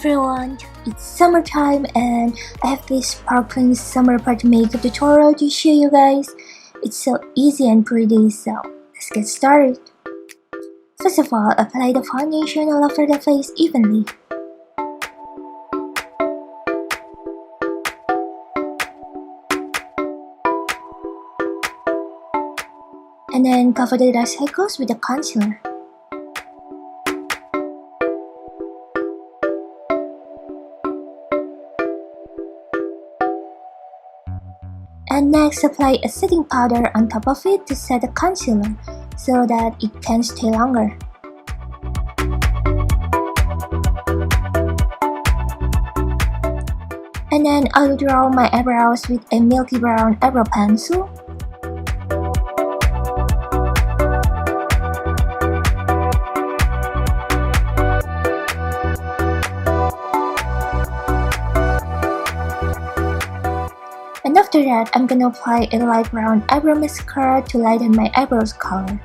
everyone, it's summertime and I have this sparkling summer party makeup tutorial to show you guys. It's so easy and pretty, so let's get started. First of all, apply the foundation all over the face evenly. And then cover the dark circles with the concealer. And next, apply a setting powder on top of it to set the concealer so that it can stay longer. And then I'll draw my eyebrows with a milky brown eyebrow pencil. And after that, I'm gonna apply a light brown eyebrow mascara to lighten my eyebrows color.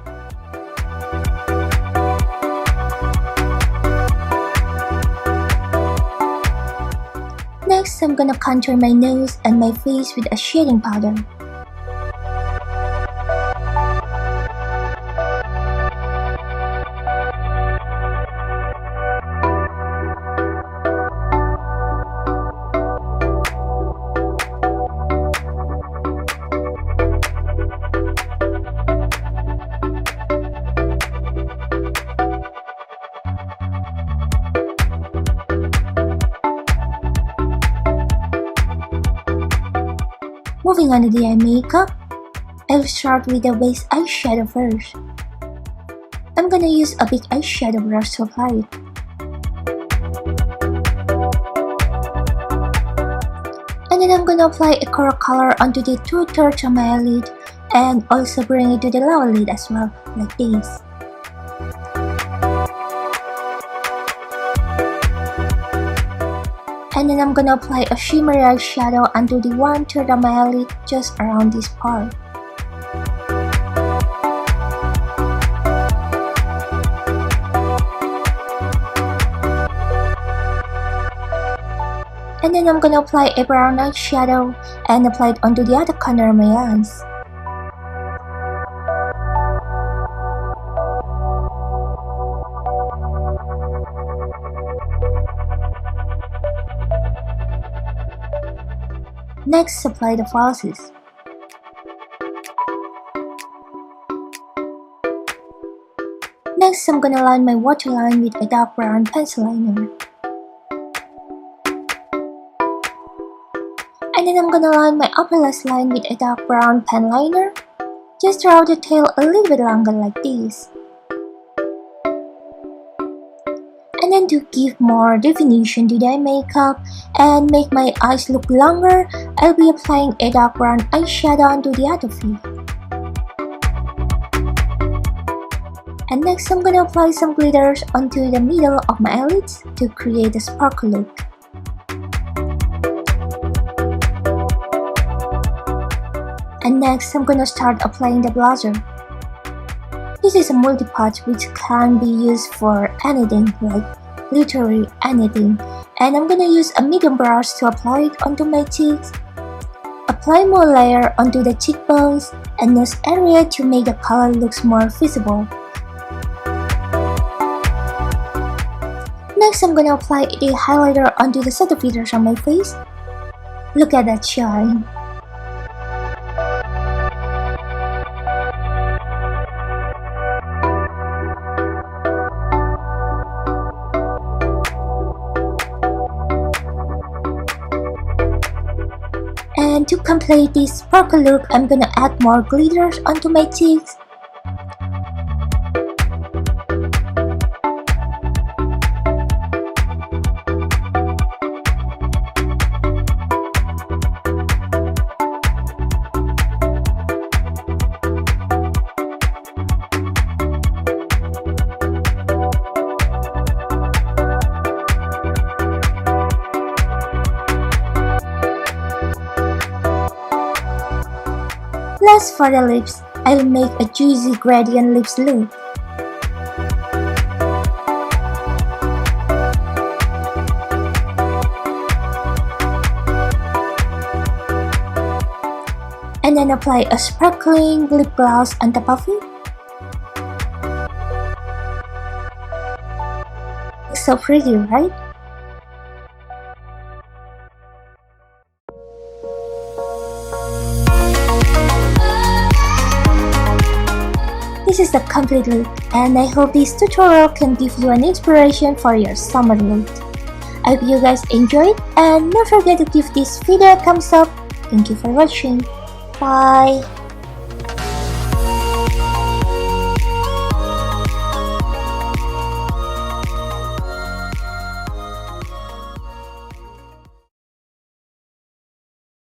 Next, I'm gonna contour my nose and my face with a shading powder. Moving on to the eye makeup, I'll start with the base eyeshadow first. I'm gonna use a big eyeshadow brush to apply it. And then I'm gonna apply a coral color onto the two-thirds of my eyelid and also bring it to the lower lid as well, like this. And then I'm gonna apply a shimmery eyeshadow onto the one-third of my eyelid just around this part. And then I'm gonna apply a brown eyeshadow and apply it onto the other corner of my eyes. Next, apply the falsies. Next, I'm gonna line my waterline with a dark brown pencil liner. And then I'm gonna line my upper lash line with a dark brown pen liner. Just draw the tail a little bit longer like this. And then to give more definition to the eye makeup and make my eyes look longer, I'll be applying a dark brown eyeshadow onto the other feet. And next, I'm gonna apply some glitters onto the middle of my eyelids to create a sparkle look. And next, I'm gonna start applying the blusher. This is a multi-pot which can be used for anything, like literally anything. And I'm gonna use a medium brush to apply it onto my cheeks. Apply more layer onto the cheekbones and nose area to make the color looks more visible. Next, I'm gonna apply a highlighter onto the center features on my face. Look at that shine. And to complete this sparkle look, I'm gonna add more glitters onto my cheeks. Last, for the lips, I'll make a juicy gradient lips look. and then apply a sparkling lip gloss on top of it. It's so pretty, right? This is the complete look, and I hope this tutorial can give you an inspiration for your summer look. I hope you guys enjoyed, and don't forget to give this video a thumbs up. Thank you for watching. Bye!